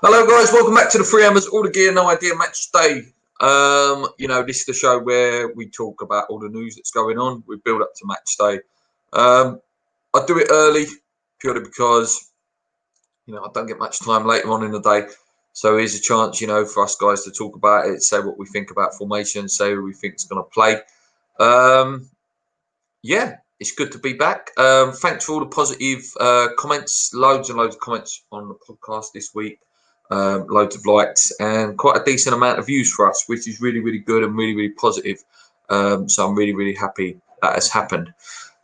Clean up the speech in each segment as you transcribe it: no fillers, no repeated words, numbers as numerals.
Hello guys, welcome back to the Free Hammers, All the Gear, No Idea Match Day. This is the show where we talk about all the news that's going on. We build up to match day. I do it early purely because, I don't get much time later on in the day. So here's a chance, for us guys to talk about it, say what we think about formation, say who we think is going to play. It's good to be back. Thanks for all the positive comments, loads and loads of comments on the podcast this week. Loads of likes and quite a decent amount of views for us, which is really, really good and really, really positive. So I'm really, really happy that has happened.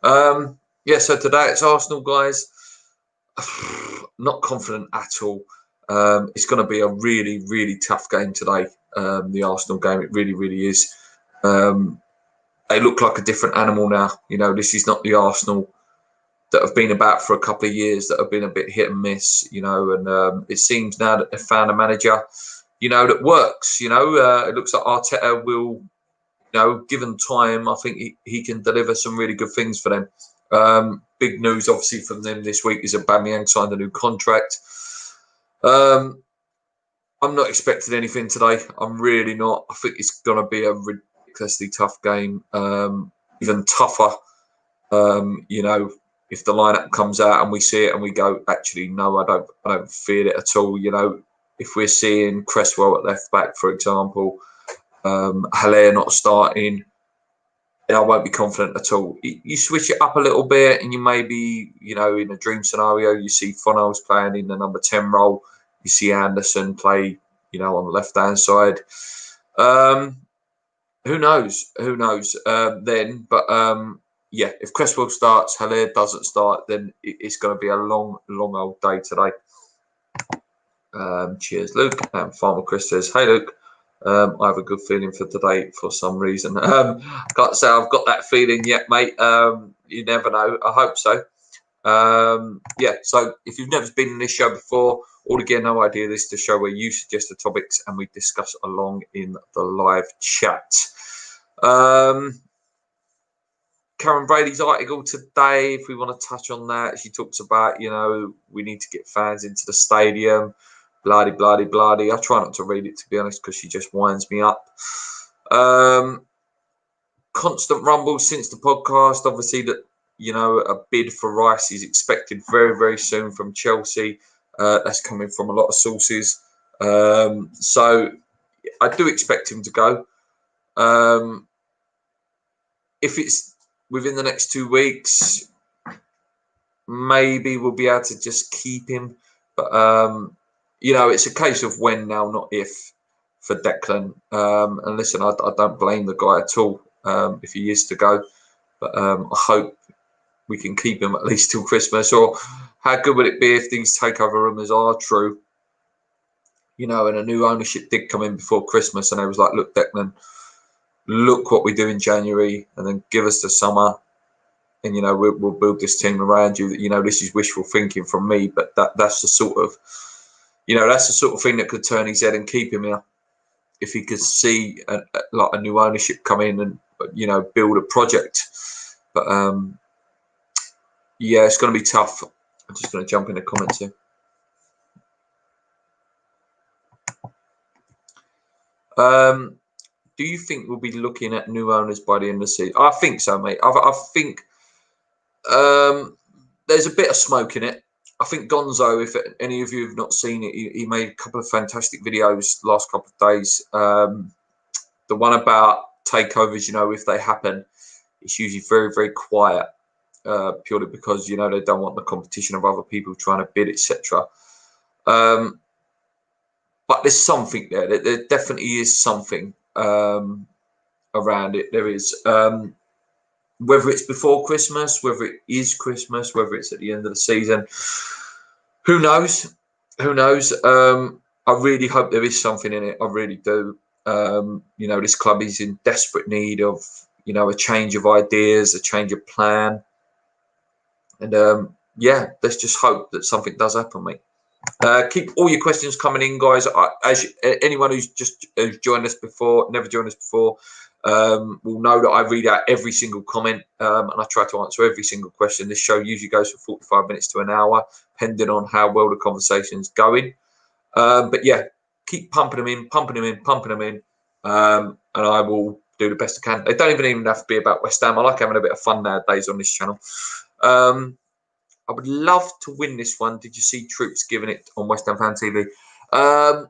So today it's Arsenal, guys. Not confident at all. It's going to be a really, really tough game today. The Arsenal game, it really, really is. They look like a different animal now. This is not the Arsenal that have been about for a couple of years, that have been a bit hit and miss, and it seems now that they've found a manager, that works. It looks like Arteta will, given time, I think he can deliver some really good things for them. Big news, obviously, from them this week is that Aubameyang signed a new contract. I'm not expecting anything today. I'm really not. I think it's going to be a ridiculously tough game, even tougher, if the lineup comes out and we see it and we go, actually, no, I don't feel it at all. If we're seeing Cresswell at left back, for example, Haller not starting, I won't be confident at all. You switch it up a little bit and you maybe, in a dream scenario, you see Fornals playing in the number 10 role. You see Anderson play, on the left-hand side. Who knows? Then? But if Cresswell starts, Haller doesn't start, then it's going to be a long, long old day today. Cheers, Luke. Farmer Chris says, "Hey, Luke. I have a good feeling for today for some reason." Can't say I've got that feeling yet, mate. You never know. I hope so. So if you've never been in this show before, All the Gear, No Idea, this is the show where you suggest the topics and we discuss along in the live chat. Karen Brady's article today, if we want to touch on that, she talks about, we need to get fans into the stadium, bloody. I try not to read it, to be honest, because she just winds me up. Constant rumbles since the podcast, obviously, that, a bid for Rice is expected very, very soon from Chelsea. That's coming from a lot of sources. So I do expect him to go. If it's within the next 2 weeks, maybe we'll be able to just keep him. But, it's a case of when now, not if, for Declan. And listen, I don't blame the guy at all if he is to go. But I hope we can keep him at least till Christmas. Or how good would it be if these takeover rumours are true? And a new ownership did come in before Christmas and I was like, look, Declan, look what we do in January and then give us the summer and, we'll build this team around you. This is wishful thinking from me, but that's the sort of, that's the sort of thing that could turn his head and keep him here. If he could see a new ownership come in and, build a project. But, it's going to be tough. I'm just going to jump in the comments here. Do you think we'll be looking at new owners by the end of the season? I think so, mate. I think there's a bit of smoke in it. I think Gonzo, if any of you have not seen it, he made a couple of fantastic videos last couple of days. The one about takeovers, if they happen, it's usually very, very quiet, purely because, they don't want the competition of other people trying to bid, etc. But there's something there. There definitely is something around it. There is. Whether it's before Christmas, whether it is Christmas, whether it's at the end of the season, who knows? I really hope there is something in it. I really do. This club is in desperate need of, a change of ideas, a change of plan. And, let's just hope that something does happen, mate. Keep all your questions coming in, guys. Anyone who's joined us before, never joined us before, will know that I read out every single comment and I try to answer every single question. This show usually goes for 45 minutes to an hour, depending on how well the conversation's going. But yeah, keep pumping them in, and I will do the best I can. They don't even have to be about West Ham. I like having a bit of fun nowadays on this channel. I would love to win this one. Did you see Troops giving it on West Ham Fan TV? I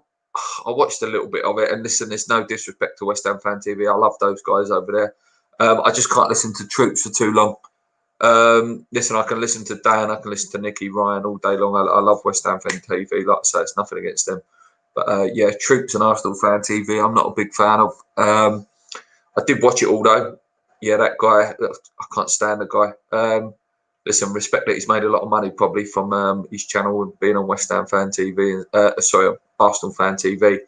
watched a little bit of it, and listen, there's no disrespect to West Ham Fan TV. I love those guys over there. I just can't listen to Troops for too long. Listen, I can listen to Dan, I can listen to Nicky Ryan all day long. I love West Ham Fan TV. Like I say, it's nothing against them. But yeah, Troops and Arsenal Fan TV, I'm not a big fan of. I did watch it all though. Yeah, that guy, I can't stand the guy. Listen, respect that he's made a lot of money probably from his channel and being on West Ham Fan TV. Sorry, Arsenal Fan TV.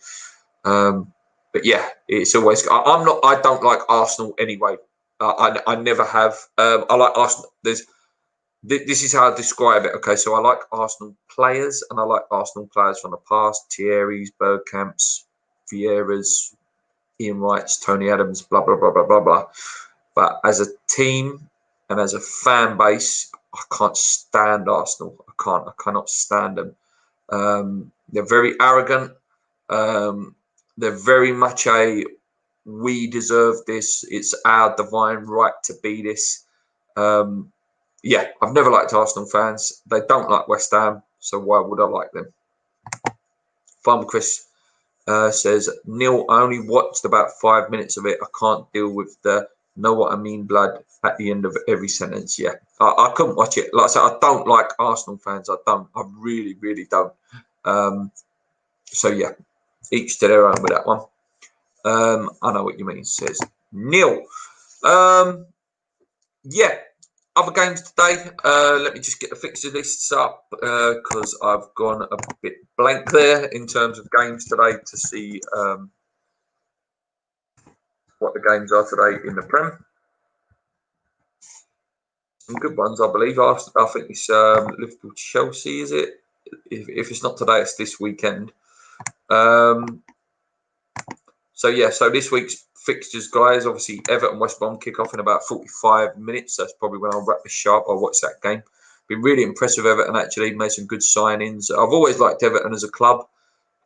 But yeah, it's always. I don't like Arsenal anyway. I never have. I like Arsenal. This is how I describe it. Okay, so I like Arsenal players, and I like Arsenal players from the past: Thierry's, Bergkamp's, Vieira's, Ian Wright's, Tony Adams, blah blah blah blah blah blah. But as a team and as a fan base, I can't stand Arsenal. I cannot stand them. They're very arrogant. They're very much we deserve this. It's our divine right to be this. Yeah, I've never liked Arsenal fans. They don't like West Ham, so why would I like them? Farmer Chris says, Neil, I only watched about 5 minutes of it. I can't deal with the know what I mean blood at the end of every sentence. Yeah, I couldn't watch it. Like I said, I don't like Arsenal fans. I don't. I really, really don't. So yeah, each to their own with that one. I know what you mean, says Neil. Yeah, other games today. Let me just get the fixture lists up because I've gone a bit blank there in terms of games today to see what the games are today in the Prem. Some good ones, I believe. I think it's Liverpool Chelsea, is it? If it's not today, it's this weekend. So yeah, so this week's fixtures, guys. Obviously, Everton West Brom kick off in about 45 minutes. That's probably when I'll wrap this sharp. I'll watch that game. Been really impressed with Everton, actually. Made some good signings. I've always liked Everton as a club.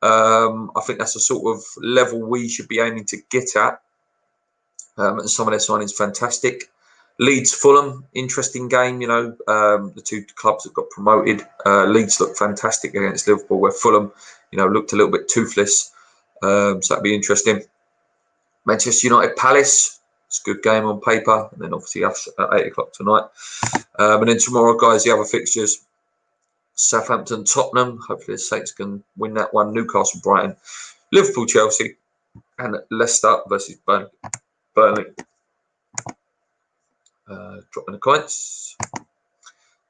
I think that's the sort of level we should be aiming to get at. And some of their signings fantastic. Leeds Fulham, interesting game. You know, the two clubs that got promoted. Leeds looked fantastic against Liverpool, where Fulham, you know, looked a little bit toothless. So that'd be interesting. Manchester United Palace, it's a good game on paper, and then obviously us at 8 o'clock tonight. And then tomorrow, guys, the other fixtures: Southampton Tottenham. Hopefully the Saints can win that one. Newcastle Brighton, Liverpool Chelsea, and Leicester versus Burnley. Dropping the comments.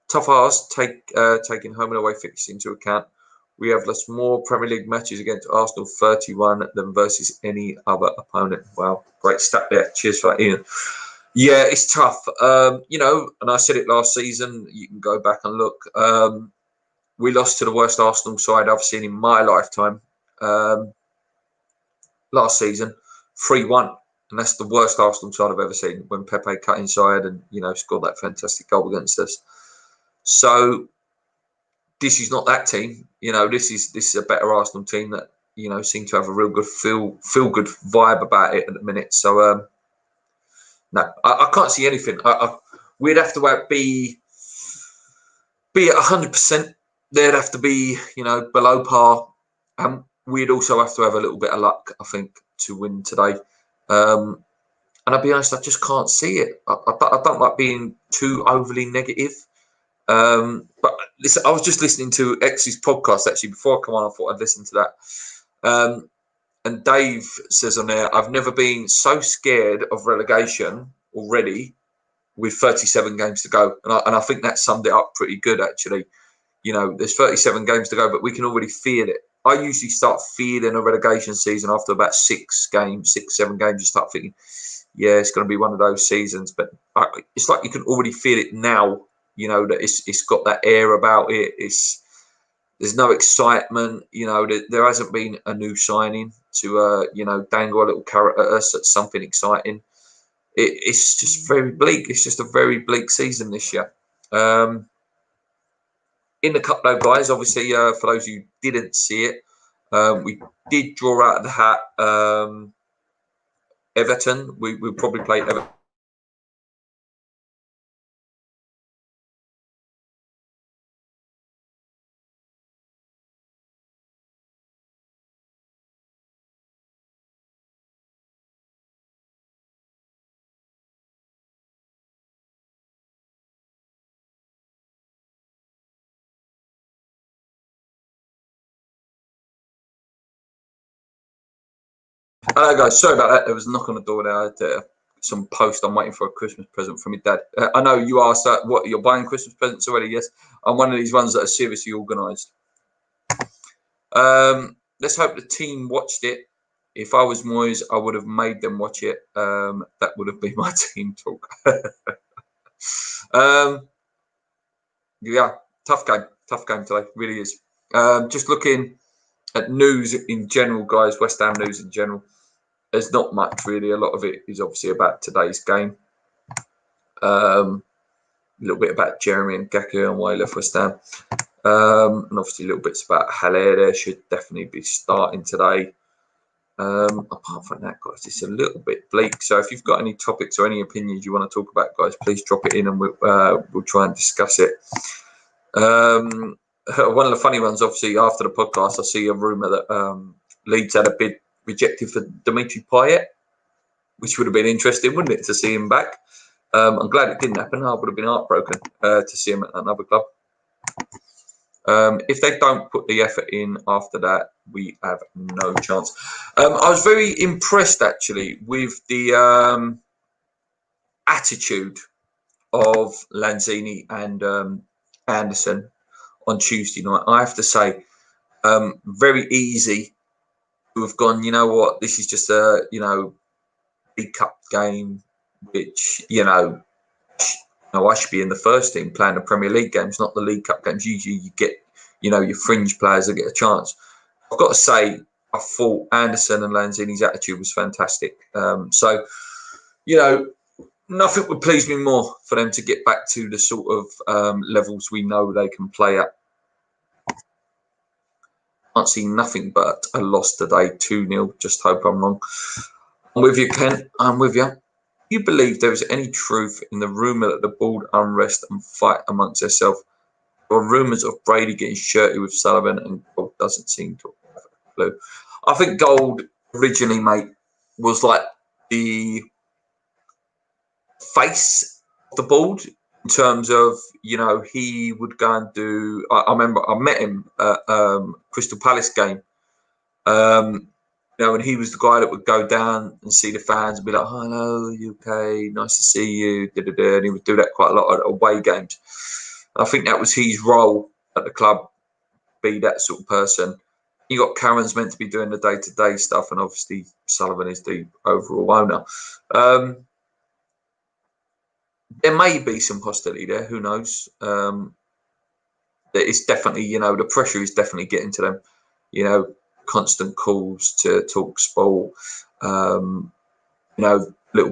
Tough ask, taking home and away fixtures into account. We have lost more Premier League matches against Arsenal 31 than versus any other opponent. Wow, great stat there. Cheers for that, Ian. Yeah, it's tough. You know, and I said it last season. You can go back and look. We lost to the worst Arsenal side I've seen in my lifetime last season, 3-1. And that's the worst Arsenal side I've ever seen, when Pepe cut inside and, you know, scored that fantastic goal against us. So this is not that team. You know, this is a better Arsenal team that, you know, seem to have a real good feel good vibe about it at the minute. So no, I can't see anything. We'd have to be at 100%. They'd have to be, you know, below par, and we'd also have to have a little bit of luck, I think, to win today. And I'll be honest, I just can't see it. I don't like being too overly negative. But listen, I was just listening to X's podcast actually before I come on. I thought I'd listen to that. And Dave says on there, I've never been so scared of relegation already with 37 games to go. And I think that summed it up pretty good, actually. You know, there's 37 games to go, but we can already feel it. I usually start feeling a relegation season after about 6, 7 games. You start thinking, yeah, it's going to be one of those seasons. But it's like you can already feel it now. You know, that it's got that air about it. There's no excitement. You know, there hasn't been a new signing to you know, dangle a little carrot at us. That's something exciting. It's just very bleak. It's just a very bleak season this year. In the cup, though, guys, obviously, for those who didn't see it, We did draw out of the hat Everton. We'll probably play Everton. Hello guys, sorry about that. There was a knock on the door there. I had some post. I'm waiting for a Christmas present from my dad. I know you asked what you're buying Christmas presents already. Yes, I'm one of these ones that are seriously organised. Let's hope the team watched it. If I was Moyes, I would have made them watch it. That would have been my team talk. Yeah, tough game today. Really is. Just looking at news in general, guys. West Ham news in general. There's not much really. A lot of it is obviously about today's game. A little bit about Jeremy and Gaku and why he left West Ham. And obviously little bits about Haller. There should definitely be starting today. Apart from that, guys, it's a little bit bleak. So if you've got any topics or any opinions you want to talk about, guys, please drop it in and we'll try and discuss it. One of the funny ones, obviously, after the podcast, I see a rumour that Leeds had a bid rejected for Dimitri Payet, which would have been interesting, wouldn't it, to see him back? I'm glad it didn't happen. I would have been heartbroken to see him at another club. If they don't put the effort in after that, we have no chance. I was very impressed, actually, with the attitude of Lanzini and Anderson on Tuesday night. I have to say, very easy to have gone, you know what, this is just a, League Cup game, which, I should be in the first team playing the Premier League games, not the League Cup games. Usually you get, your fringe players that get a chance. I've got to say, I thought Anderson and Lanzini's attitude was fantastic. So, nothing would please me more for them to get back to the sort of levels we know they can play at. Can't see nothing but a loss today, 2-0. Just hope I'm wrong. I'm with you, Ken. I'm with you. Do you believe there is any truth in the rumour that the board unrest and fight amongst themselves? There are rumours of Brady getting shirty with Sullivan, and Gold doesn't seem to have a clue. I think Gold originally, mate, was like the face of the board in terms of, he would go and do. I remember I met him at Crystal Palace game. And he was the guy that would go down and see the fans and be like, "Hello, UK, nice to see you." And he would do that quite a lot at away games. I think that was his role at the club, be that sort of person. You got Karen's meant to be doing the day-to-day stuff, and obviously Sullivan is the overall owner. There may be some hostility there. Who knows? It's definitely, the pressure is definitely getting to them. Constant calls to talk sport, little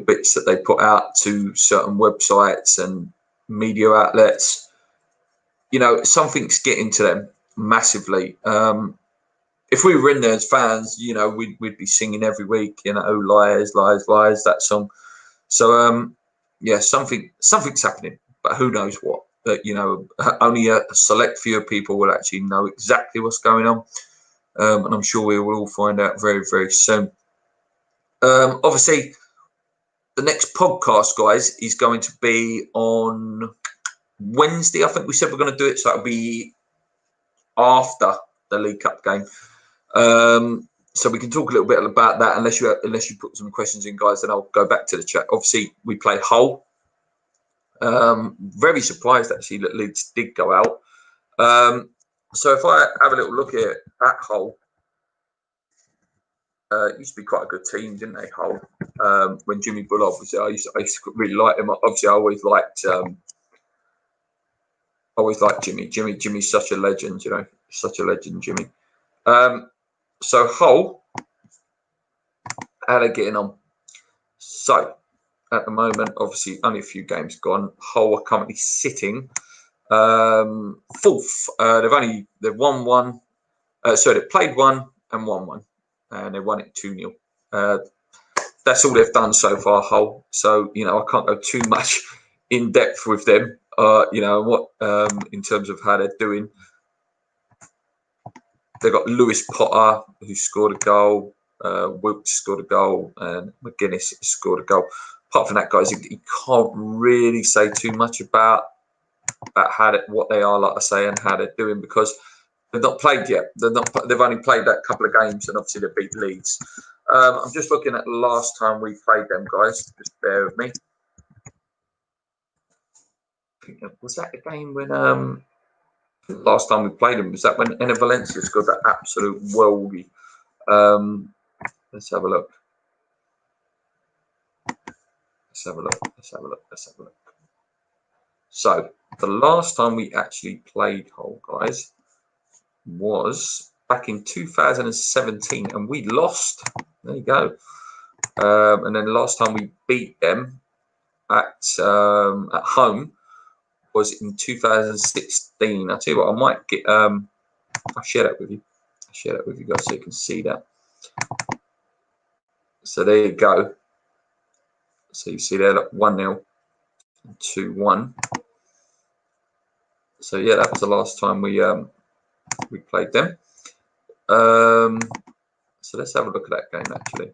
bits that they put out to certain websites and media outlets. Something's getting to them massively. If we were in there as fans, we'd be singing every week, "Liars, liars, liars," that song. So, something's happening, but who knows what? But, only a select few people will actually know exactly what's going on. And I'm sure we will all find out very, very soon. Obviously, the next podcast, guys, is going to be on Wednesday. I think we said we're going to do it, so it'll be after the League Cup game. So we can talk a little bit about that. Unless you put some questions in, guys, then I'll go back to the chat. Obviously, we play Hull. Very surprised actually that Leeds did go out. So if I have a little look at Hull. It used to be quite a good team, didn't they, Hull? When Jimmy Bullock was there, I used to really like him. Obviously, I always liked Jimmy. Jimmy's such a legend, such a legend, Jimmy. So Hull, how they're getting on? So at the moment, obviously, only a few games gone. Hull are currently sitting fourth. They've won one. They've played one. and won one, and they won it 2-0. That's all they've done so far, Hull. So, you know, I can't go too much in depth with them, you know, what in terms of how they're doing. They've got Lewis Potter, who scored a goal, Wilkes scored a goal, and McGuinness scored a goal. Apart from that, guys, you can't really say too much about what they are, like I say, and how they're doing, because they've not played yet. They've only played that couple of games, and obviously they beat Leeds. I'm just looking at the last time we played them, guys. Just bear with me. Was that the game when last time we played them? Was that when Enner Valencia scored that absolute worldie? Let's have a look. Let's have a look. So the last time we actually played Hull, guys, was back in 2017, and we lost. There you go. And then the last time we beat them at home was in 2016. I'll tell you what, I might get I'll share that with you. I'll share that with you guys so you can see that. So there you go. So you see there, like 1-0, 2-1. So yeah, that was the last time we played them. So let's have a look at that game actually.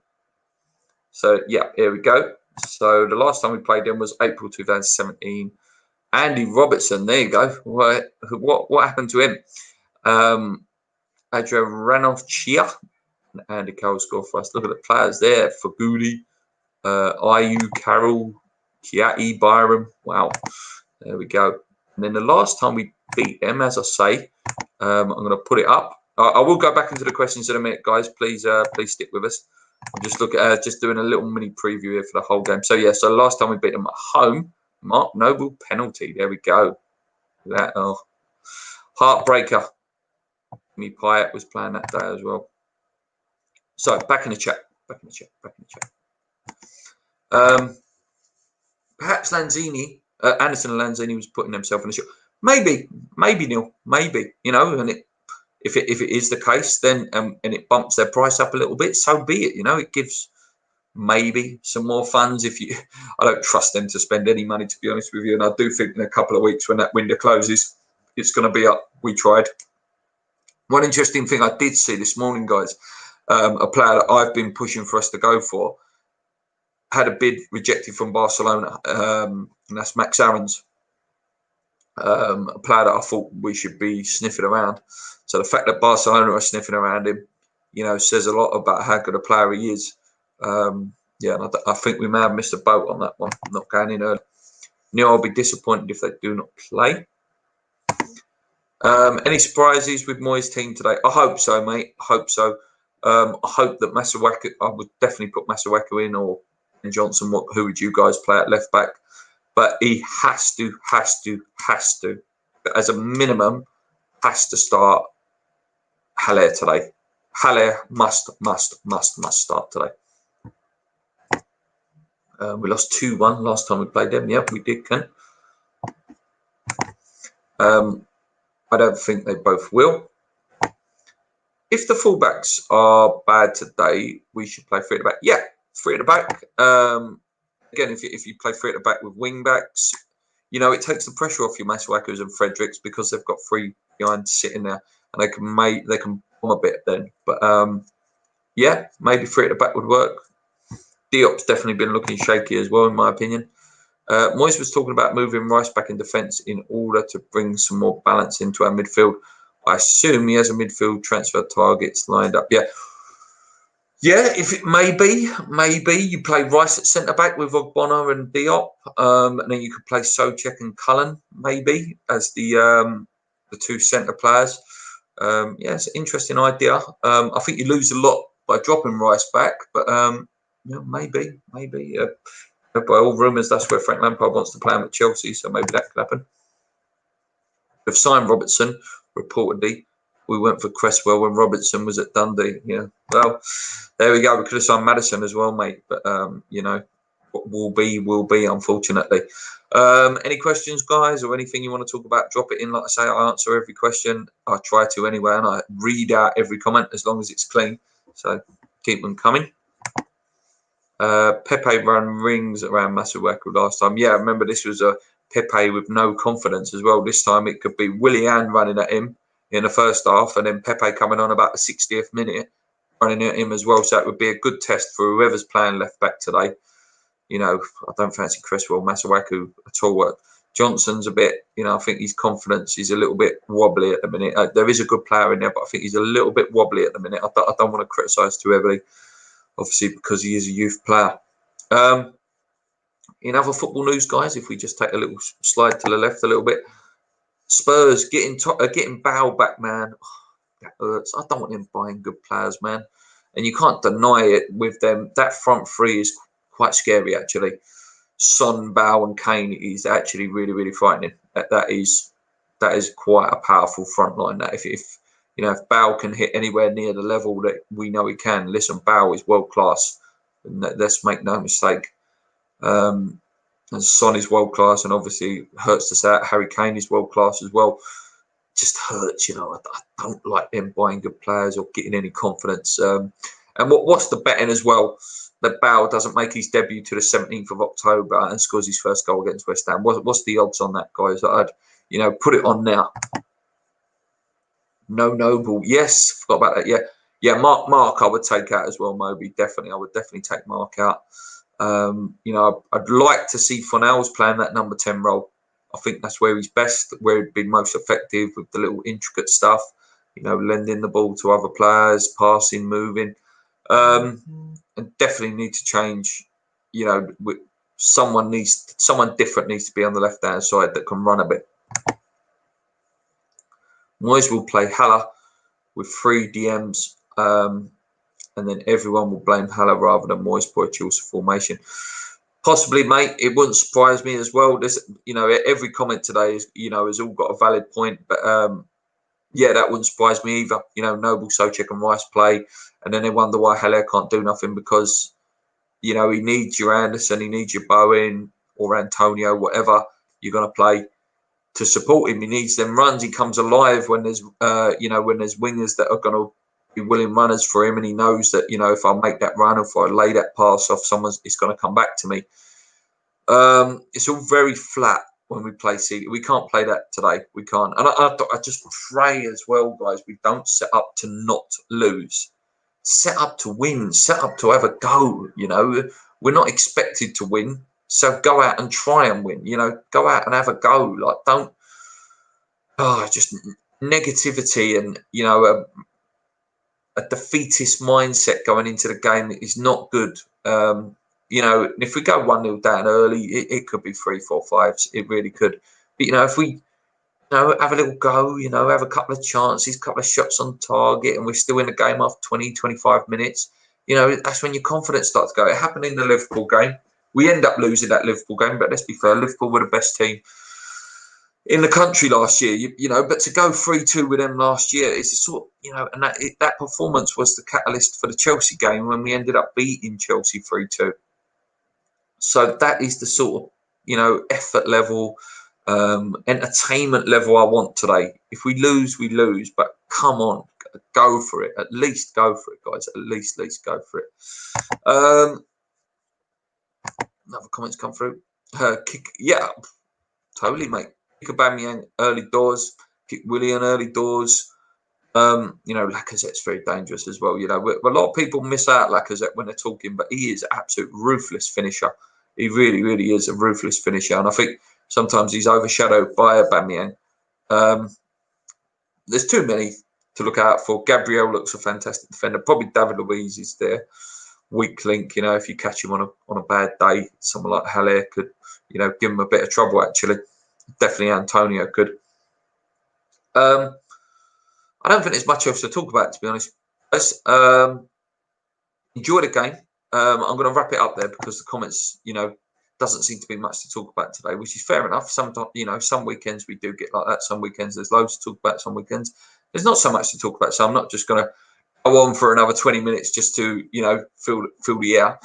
So yeah, here we go. So the last time we played them was April 2017. Andy Robertson, there you go. What happened to him? Adrian Ranocchia and Andy Carroll scored for us. Look at the players there. Faguli, Ayew, Carroll, Kiati, Byram. Wow. There we go. And then the last time we beat them, as I say, I'm going to put it up. I will go back into the questions in a minute, guys. Please stick with us. I'm just doing a little mini preview here for the whole game. So yeah, so last time we beat them at home, Mark Noble penalty. There we go. That heartbreaker. Me Pyatt was playing that day as well. So back in the chat. Perhaps Lanzini, Anderson and Lanzini was putting himself in the shot. Maybe Neil. Maybe, you know, and if it is the case, then and it bumps their price up a little bit, so be it. You know, it gives maybe some more funds. I don't trust them to spend any money, to be honest with you, and I do think in a couple of weeks when that window closes, it's going to be up. We tried. One interesting thing I did see this morning, guys, a player that I've been pushing for us to go for had a bid rejected from Barcelona, and that's Max Aarons, a player that I thought we should be sniffing around. So the fact that Barcelona are sniffing around him, you know, says a lot about how good a player he is. Yeah, and I think we may have missed a boat on that one, not going in early. Neil, I'll be disappointed if they do not play. Any surprises with Moyes' team today? I hope so, mate. I hope so. I hope that Masuaku, I would definitely put Masuaku in, or Johnson. Who would you guys play at left back? But he has to, as a minimum, has to start Haller today. Haller must start today. We lost 2-1 last time we played them. Yep, we did, Ken. I don't think they both will. If the fullbacks are bad today, we should play 3 at the back. Yeah, 3 at the back. Again, if you play 3 at the back with wing backs, you know, it takes the pressure off your Masuakus and Fredericks, because they've got 3 behind sitting there, and they can bomb a bit then. But yeah, maybe 3 at the back would work. Diop's definitely been looking shaky as well, in my opinion. Moyes was talking about moving Rice back in defence in order to bring some more balance into our midfield. I assume he has a midfield transfer targets lined up. Yeah. Yeah, if it maybe you play Rice at centre back with Ogbonna and Diop, and then you could play Souček and Cullen maybe as the 2 centre players. Yeah, it's an interesting idea. I think you lose a lot by dropping Rice back, but you know, maybe. By all rumours, that's where Frank Lampard wants to play him at Chelsea, so maybe that could happen. We've signed Robertson, reportedly. We went for Cresswell when Robertson was at Dundee. Yeah, well, there we go. We could have signed Maddison as well, mate. But, you know, will be, unfortunately. Any questions, guys, or anything you want to talk about? Drop it in. Like I say, I answer every question. I try to anyway, and I read out every comment as long as it's clean. So keep them coming. Pepe run rings around Masuaku last time. Yeah, I remember this was a Pepe with no confidence as well. This time it could be Willian running at him in the first half, and then Pepe coming on about the 60th minute running at him as well. So it would be a good test for whoever's playing left back today. You know, I don't fancy Cresswell, Masuaku at all. Johnson's a bit, you know, I think his confidence is a little bit wobbly at the minute. There is a good player in there, but I think he's a little bit wobbly at the minute. I don't want to criticise too heavily, obviously, because he is a youth player. In other football news, guys, if we just take a little slide to the left a little bit, Spurs getting Bale back, man. Oh, that hurts. I don't want them buying good players, man. And you can't deny it with them. That front three is quite scary, actually. Son, Bale, and Kane is actually really, really frightening. That is quite a powerful front line. That if you know, if Bale can hit anywhere near the level that we know he can, listen, Bale is world class. And let's make no mistake. And Son is world class, and obviously hurts to say that Harry Kane is world class as well. Just hurts, you know. I don't like them buying good players or getting any confidence. And what's the betting as well? That Bale doesn't make his debut to the 17th of October and scores his first goal against West Ham. What's the odds on that, guys? I'd, you know, put it on now. No Noble, yes, forgot about that. Yeah. Mark, I would take out as well. Moby, definitely, I would definitely take Mark out. You know, I'd like to see Fornals playing that number 10 role. I think that's where he's best, where he'd be most effective with the little intricate stuff. You know, lending the ball to other players, passing, moving. And definitely need to change. You know, someone different needs to be on the left hand side that can run a bit. Moyes will play Haller with 3 DMs, and then everyone will blame Haller rather than Moyes for a Chelsea formation. Possibly, mate. It wouldn't surprise me as well. This, you know, every comment today is, you know, has all got a valid point, but yeah, that wouldn't surprise me either. You know, Noble, Souček, and Rice play, and then they wonder why Haller can't do nothing because, you know, he needs your Anderson, he needs your Bowen or Antonio, whatever you're going to play to support him. He needs them runs. He comes alive when there's, you know, when there's wingers that are going to be willing runners for him, and he knows that, you know, if I make that run, if I lay that pass off, it's going to come back to me. It's all very flat when we play City. We can't play that today. We can't. And I just pray as well, guys, we don't set up to not lose. Set up to win. Set up to have a go. You know, we're not expected to win, so go out and try and win. You know, go out and have a go. Like, don't. Oh, just negativity and, you know, a defeatist mindset going into the game is not good. You know, if we go 1-0 down early, it could be 3, 4, 5s. It really could. But, you know, if we, you know, have a little go, you know, have a couple of chances, couple of shots on target, and we're still in the game after 20, 25 minutes, you know, that's when your confidence starts to go. It happened in the Liverpool game. We end up losing that Liverpool game, but let's be fair, Liverpool were the best team in the country last year, you know, but to go 3-2 with them last year is a sort, you know, and that performance was the catalyst for the Chelsea game when we ended up beating Chelsea 3-2. So that is the sort of, you know, effort level, entertainment level I want today. If we lose, we lose, but come on, go for it. At least go for it, guys. At least go for it. Another comments come through. Yeah, totally, mate. Aubameyang early doors, kick Willian early doors. You know, Lacazette's very dangerous as well. You know, a lot of people miss out Lacazette when they're talking, but he is an absolute ruthless finisher. He really, really is a ruthless finisher, and I think sometimes he's overshadowed by Aubameyang. There's too many to look out for. Gabriel looks a fantastic defender. Probably David Luiz is there. Weak link, you know, if you catch him on a bad day, someone like Haller could, you know, give him a bit of trouble, actually. Definitely Antonio could. I don't think there's much else to talk about, to be honest. Enjoy the game. I'm going to wrap it up there because the comments, you know, doesn't seem to be much to talk about today, which is fair enough. Sometimes, you know, some weekends we do get like that. Some weekends there's loads to talk about. Some weekends there's not so much to talk about. So I'm not just going to go on for another 20 minutes just to, you know, fill the air.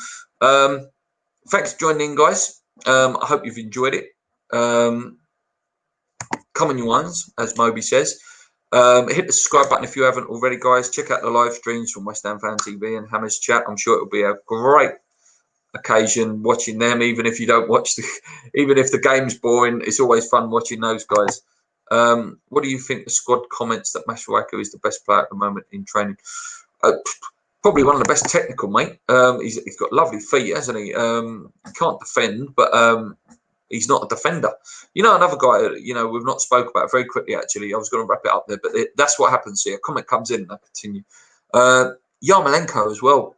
thanks for joining in, guys. I hope you've enjoyed it. Come on, you ones, as Moby says. Hit the subscribe button if you haven't already, guys. Check out the live streams from West Ham Fan TV and Hammers Chat. I'm sure it'll be a great occasion watching them, even if you don't watch even if the game's boring. It's always fun watching those guys. What do you think? The squad comments that Masuaku is the best player at the moment in training. Probably one of the best technical, mate. He's got lovely feet, hasn't he? He can't defend, but he's not a defender. You know, another guy, we've not spoke about very quickly, actually. I was going to wrap it up there, but that's what happens here. A comment comes in and I continue. Yarmolenko as well.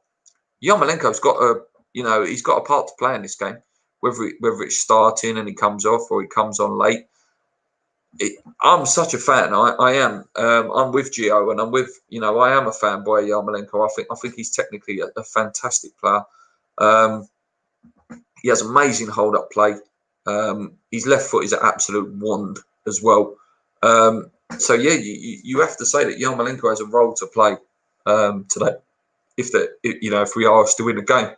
Yarmolenko's got he's got a part to play in this game, whether it's starting and he comes off or he comes on late. I'm such a fan. I am. I'm with Gio, and I'm with. I am a fanboy of Yarmolenko. I think he's technically a fantastic player. He has amazing hold-up play. His left foot is an absolute wand as well. So yeah, you have to say that Yarmolenko has a role to play today. If we are still in the game.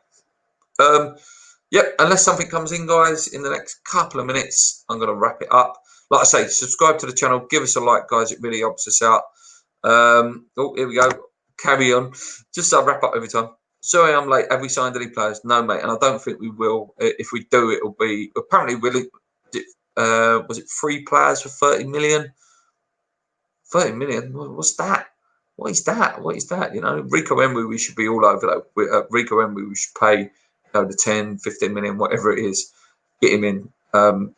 Yep. Unless something comes in, guys, in the next couple of minutes, I'm going to wrap it up. Like I say, subscribe to the channel, give us a like, guys. It really helps us out. Here we go. Carry on. Just so I wrap up every time. Sorry, I'm late. Have we signed any players? No, mate. And I don't think we will. If we do, it'll be apparently was it 3 players for 30 million? 30 million? What's that? What is that? Rico Emery, we should be all over that. Rico Emery, we should pay the 10, 15 million, whatever it is. Get him in.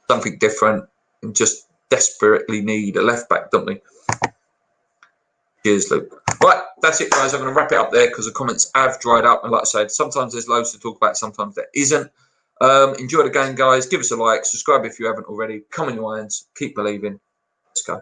Something different. And just desperately need a left back, don't we? Cheers, Luke. Right, that's it, guys. I'm going to wrap it up there because the comments have dried up. And like I said, sometimes there's loads to talk about, sometimes there isn't. Enjoy the game, guys. Give us a like. Subscribe if you haven't already. Come on, your irons. Keep believing. Let's go.